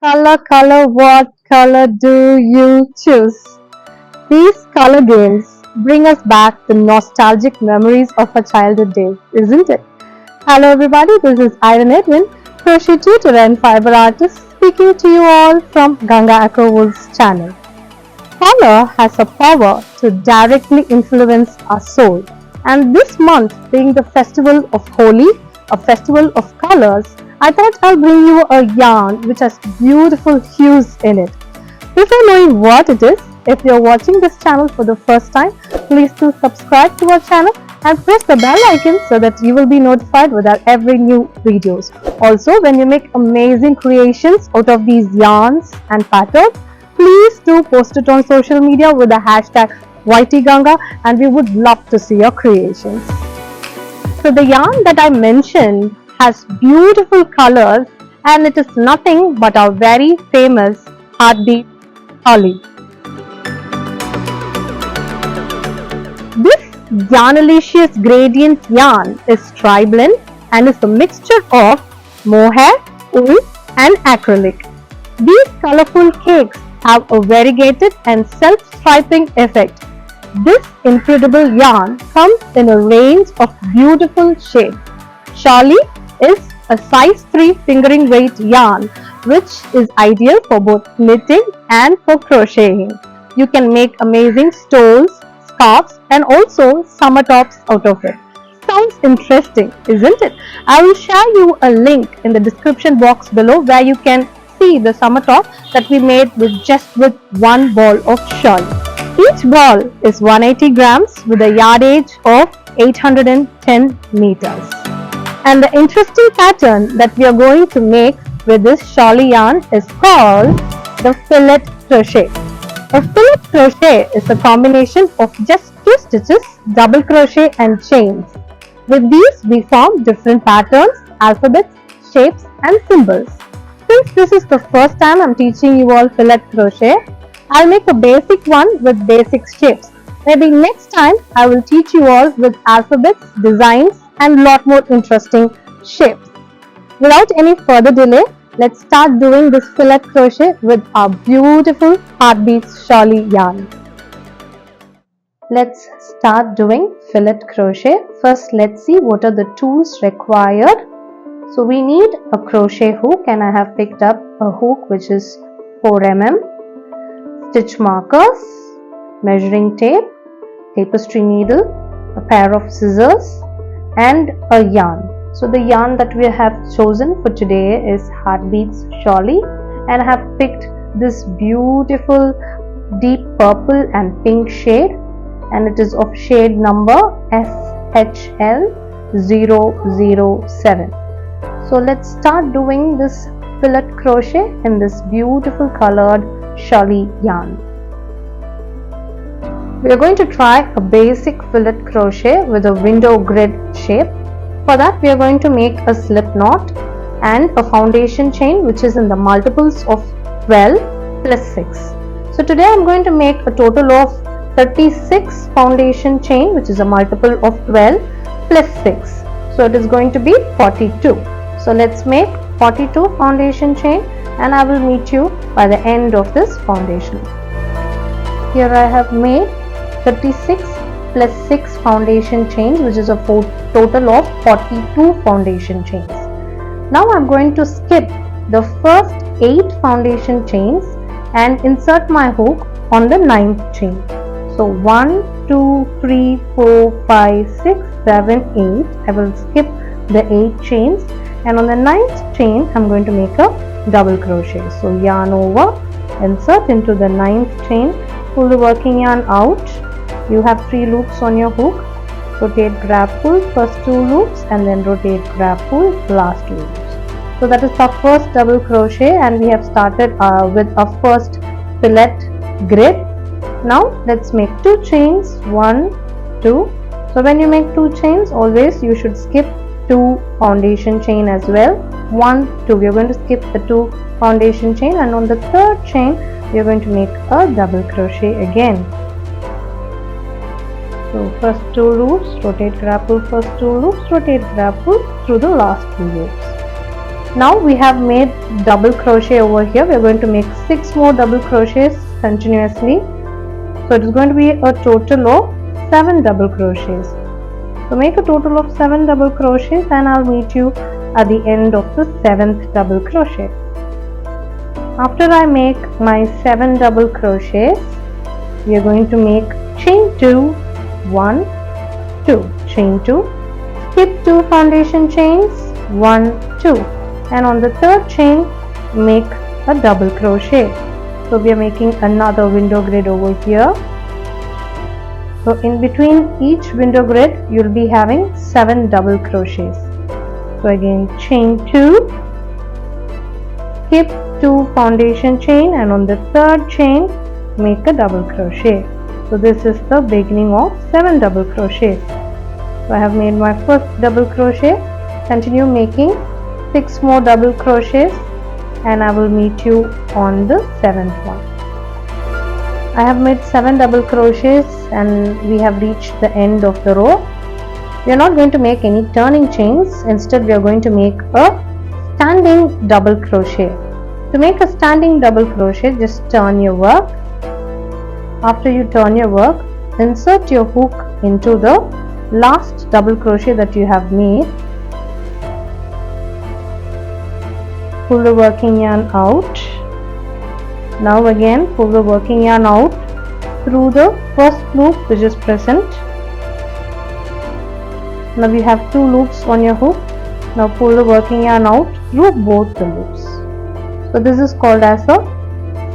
Color, color, what color do you choose? These color games bring us back the nostalgic memories of our childhood days, isn't it? Hello everybody, this is Iron Edwin, crochet tutor and fiber artist speaking to you all from Ganga Acrowools channel. Color has a power to directly influence our soul, and this month being the festival of Holi, a festival of colors, I thought I'll bring you a yarn which has beautiful hues in it. Before knowing what it is, if you're watching this channel for the first time, please do subscribe to our channel and press the bell icon so that you will be notified with our every new videos. Also, when you make amazing creations out of these yarns and patterns, please do post it on social media with the hashtag YTGanga, and we would love to see your creations. So the yarn that I mentioned has beautiful colors, and it is nothing but our very famous heartbeat Shawlie. This Yarnalicious gradient yarn is tri-blend and is a mixture of mohair, wool and acrylic. These colorful cakes have a variegated and self-striping effect. This incredible yarn comes in a range of beautiful shades. Shawlie is a size 3 fingering weight yarn which is ideal for both knitting and for crocheting. You can make amazing stoles, scarves and also summer tops out of it. Sounds interesting, isn't it? I will share you a link in the description box below where you can see the summer top that we made with one ball of Shawlie. Each ball is 180 grams with a yardage of 810 meters. And the interesting pattern that we are going to make with this Shawlie yarn is called the Filet Crochet. A Filet Crochet is a combination of just 2 stitches, double crochet and chains. With these we form different patterns, alphabets, shapes and symbols. Since this is the first time I am teaching you all Filet Crochet, I'll make a basic one with basic shapes. Maybe next time I will teach you all with alphabets, designs and lot more interesting shapes. Without any further delay, let's start doing this Filet Crochet with our beautiful Heartbeats Shawlie yarn. Let's start doing Filet Crochet. First, let's see what are the tools required. So we need a crochet hook, and I have picked up a hook which is 4 mm, stitch markers, measuring tape, tapestry needle, a pair of scissors and a yarn. So the yarn that we have chosen for today is Heartbeats Shawlie, and I have picked this beautiful deep purple and pink shade, and it is of shade number SHL 007. So let's start doing this Filet Crochet in this beautiful colored Shawlie yarn. We are going to try a basic Filet Crochet with a window grid shape. For that we are going to make a slip knot and a foundation chain which is in the multiples of 12 plus 6. So today I am going to make a total of 36 foundation chain which is a multiple of 12 plus 6. So it is going to be 42. So let's make 42 foundation chain, and I will meet you by the end of this foundation. Here I have made 36 plus 6 foundation chains which is a total of 42 foundation chains. Now I am going to skip the first 8 foundation chains and insert my hook on the 9th chain. So 1, 2, 3, 4, 5, 6, 7, 8. I will skip the 8 chains, and on the 9th chain I am going to make a double crochet. So yarn over, insert into the 9th chain, pull the working yarn out. You have 3 loops on your hook. Rotate, grab, pull first 2 loops and then rotate, grab, pull last 2 loops. So that is our first double crochet, and we have started with our first fillet grid. Now let's make 2 chains, 1, 2. So when you make 2 chains, always you should skip 2 foundation chain as well. 1, 2. We are going to skip the 2 foundation chain, and on the 3rd chain we are going to make a double crochet again. So first 2 loops, rotate, grab, pull first 2 loops, rotate, grab, pull through the last 2 loops. Now we have made double crochet over here. We are going to make 6 more double crochets continuously. So it is going to be a total of 7 double crochets. So make a total of 7 double crochets and I'll meet you at the end of the 7th double crochet. After I make my 7 double crochets, we are going to make chain 2, 1, 2, chain 2, skip 2 foundation chains, 1, 2, and on the third chain make a double crochet. So we are making another window grid over here. So in between each window grid you will be having 7 double crochets. So again chain 2, skip 2 foundation chain, and on the third chain make a double crochet. So this is the beginning of 7 double crochets. So I have made my first double crochet. Continue making 6 more double crochets and I will meet you on the 7th one. I have made 7 double crochets and we have reached the end of the row. We are not going to make any turning chains. Instead we are going to make a standing double crochet. To make a standing double crochet, just turn your work. After you turn your work, insert your hook into the last double crochet that you have made. Pull the working yarn out. Now again pull the working yarn out through the first loop which is present. Now you have 2 loops on your hook. Now pull the working yarn out through both the loops. So this is called as a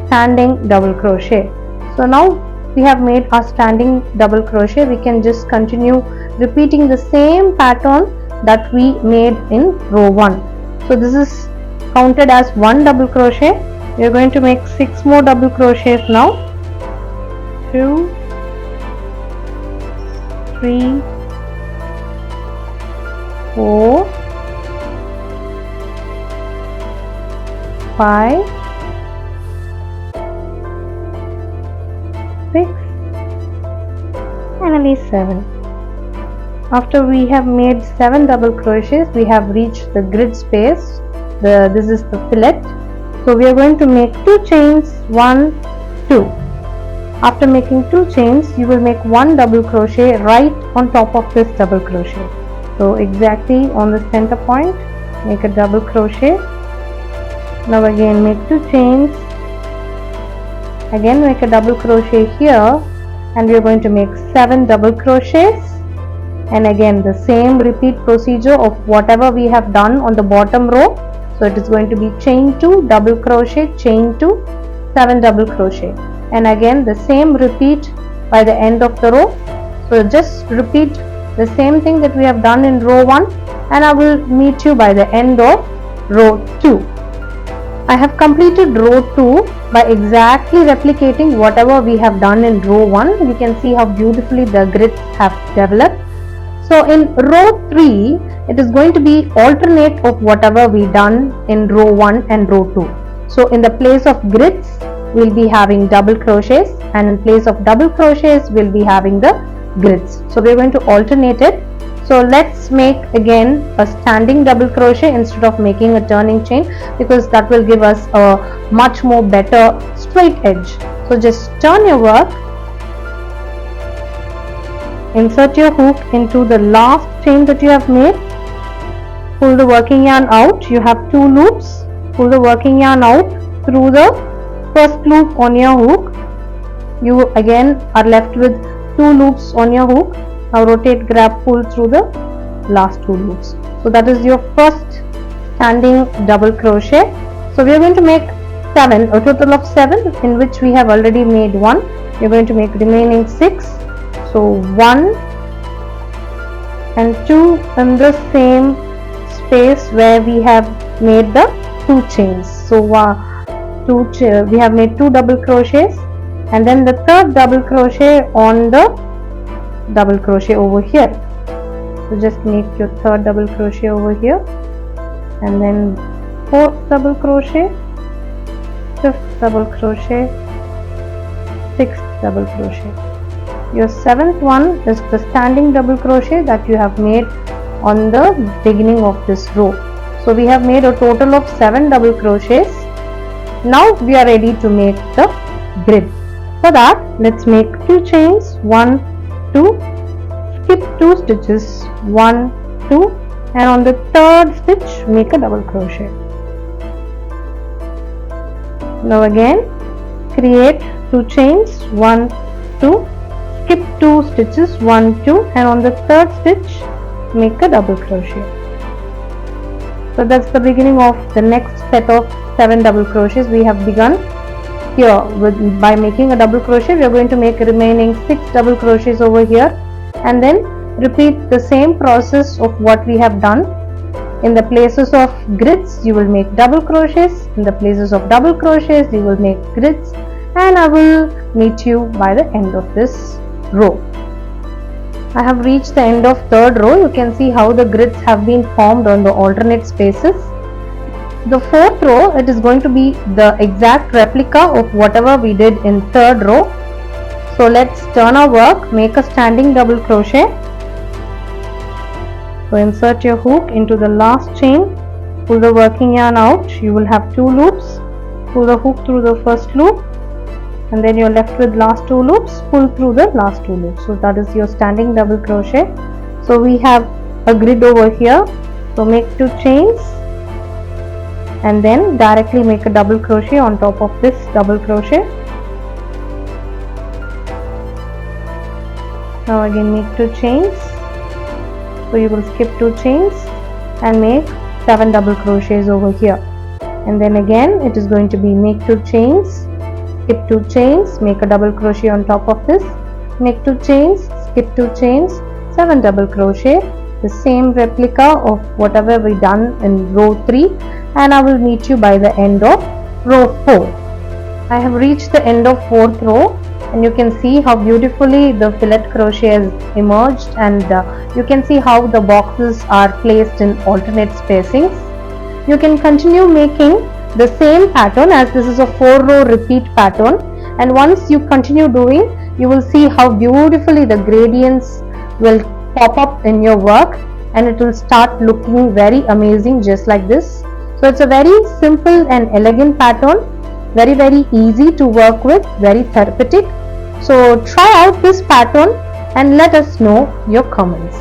standing double crochet. So now we have made our standing double crochet. We can just continue repeating the same pattern that we made in row 1. So this is counted as 1 double crochet. We are going to make 6 more double crochets now. 2, 3, 4, 5, 6, finally 7. After we have made 7 double crochets, we have reached the grid space. This is the fillet. So we are going to make 2 chains, 1, 2. After making 2 chains, you will make 1 double crochet right on top of this double crochet. So exactly on the center point, make a double crochet. Now again make 2 chains. Again make a double crochet here, and we are going to make 7 double crochets. And again the same repeat procedure of whatever we have done on the bottom row. So it is going to be chain 2, double crochet, chain 2, 7 double crochet, and again the same repeat by the end of the row. So just repeat the same thing that we have done in row 1 and I will meet you by the end of row 2. I have completed row 2 by exactly replicating whatever we have done in row 1. You can see how beautifully the grids have developed. So in row 3, it is going to be alternate of whatever we done in row 1 and row 2. So in the place of grids, we will be having double crochets, and in place of double crochets, we will be having the grids. So we are going to alternate it. So let's make again a standing double crochet instead of making a turning chain, because that will give us a much more better straight edge. So just turn your work. Insert your hook into the last chain that you have made. Pull the working yarn out. You have 2 loops. Pull the working yarn out through the first loop on your hook. You again are left with 2 loops on your hook. Now rotate, grab, pull through the last 2 loops. So that is your first standing double crochet. So we are going to make 7, a total of 7, in which we have already made 1. We are going to make remaining 6. So 1 and 2 in the same space where we have made the 2 chains. So we have made 2 double crochets, and then the third double crochet on the double crochet over here. So just make your third double crochet over here, and then 4th double crochet, 5th double crochet, 6th double crochet. Your 7th one is the standing double crochet that you have made on the beginning of this row. So we have made a total of 7 double crochets. Now we are ready to make the grid. For that, let's make 2 chains, 1, 2, skip 2 stitches, 1, 2, and on the third stitch make a double crochet. Now again create 2 chains, 1, 2, skip 2 stitches, 1, 2, and on the third stitch make a double crochet. So that's the beginning of the next set of 7 double crochets. We have begun here by making a double crochet. We are going to make remaining 6 double crochets over here, and then repeat the same process of what we have done. In the places of grids you will make double crochets, in the places of double crochets you will make grids, and I will meet you by the end of this row. I have reached the end of third row. You can see how the grids have been formed on the alternate spaces. The fourth row, it is going to be the exact replica of whatever we did in third row. So let's turn our work, make a standing double crochet. So insert your hook into the last chain, pull the working yarn out. You will have 2 loops. Pull the hook through the first loop, and then you're left with last 2 loops. Pull through the last 2 loops. So that is your standing double crochet. So we have a grid over here. So make 2 chains and then directly make a double crochet on top of this double crochet. Now again make 2 chains. So you will skip 2 chains and make 7 double crochets over here, and then again it is going to be make 2 chains, skip 2 chains, make a double crochet on top of this, make 2 chains, skip 2 chains, 7 double crochet, the same replica of whatever we done in row 3, and I will meet you by the end of row 4. I have reached the end of 4th row, and you can see how beautifully the fillet crochet has emerged, and you can see how the boxes are placed in alternate spacings. You can continue making the same pattern, as this is a 4-row repeat pattern, and once you continue doing, you will see how beautifully the gradients will pop up in your work, and it will start looking very amazing just like this. So it's a very simple and elegant pattern, very easy to work with, very therapeutic. So try out this pattern and let us know your comments.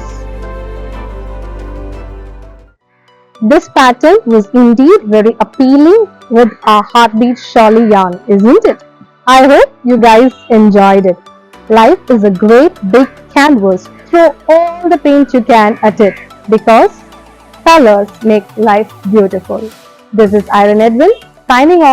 This pattern was indeed very appealing with our heartbeat Shawlie yarn, isn't it? I hope you guys enjoyed it. Life is a great big canvas. Throw all the paint you can at it, because colors make life beautiful. This is Iron Edwin signing off.